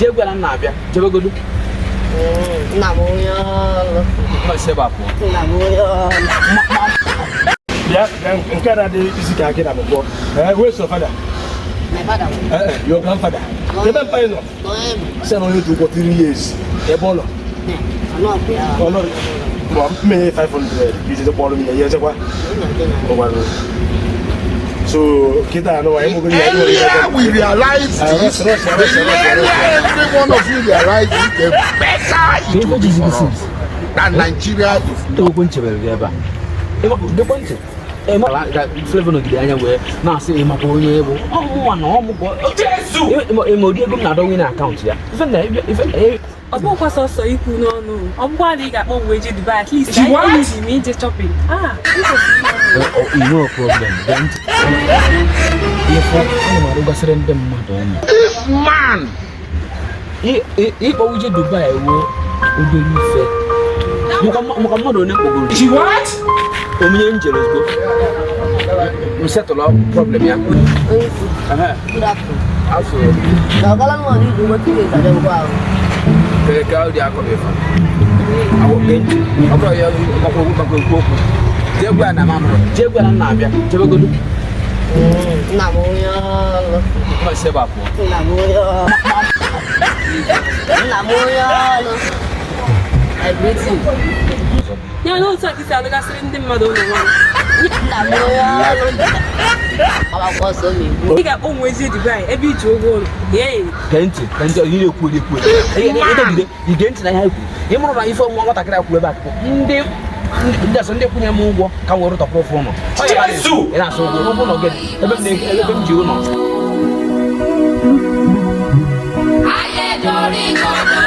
Jegwa na na-abịa. Jebegodu. Nna m onye ọrụ. Ma se ba po. Nna m onye ọrụ. Ya, nke na dị isi ka akị na bụkọ. Where's your father? My father. Your grandfather. Ebe mpa ị nọ? Sị na onye dị ụgwọ 3 years. Ebe ọ nọ? Ọ nọ. Me 500. Iji kpọrọ m ya ezekwa. So, kita no I we realize this. Every one of you realize the better than Nigeria is. To go nchebere ebe a. The point. Ma flavor no gidi anya we na say e mako onye ebo. Ọmụ na ọmụ go. Jesus. E mo di ego na do win account ya. Ife na ife Obo kwa so ikwu n'ọnụ. Ọbụkwa na ị ga-akpọ mwe je Dubai at least. I need me je shopping. No problem. Then if I go send them mad. This man. If I je Dubai wo odo ni fe. Mo ka modo ne ko. She what? O mi angelos go. We settle our problem ya. Good afternoon. Absolutely. Na kala mo ni do what you say dem go. Kau dia aku befan. Aku genji. Aku ya aku. Jegwa na mama. Jegwa na na-abịa. Jebegodu. Nna m onye ọrụ. Ma se ba po. Nna m onye ọrụ. Nna m onye ọrụ. I greet you. Ya no so ki sa ga siri ndị mmadụ ụlọ nwa. Nna m onye ọrụ. Baba kwa so mi. Ị ga-akpọ mwe je Dubai ebe iji ụgwọ ụlọ. Kenti onye ekwu ekwu. Ị ga-ntị na ihe ekwu. Ị mụrụ na ife nwa nwatakịrị akwụ ebe akụ. Ndị asọ ndị kwunye m ụgwọ ka were tọpụ ofu ụlọ. Ị na-asọ ụgwọ ụgwọ ụlọ gị ebe m ji ụlọ. Ayé dorí kodò,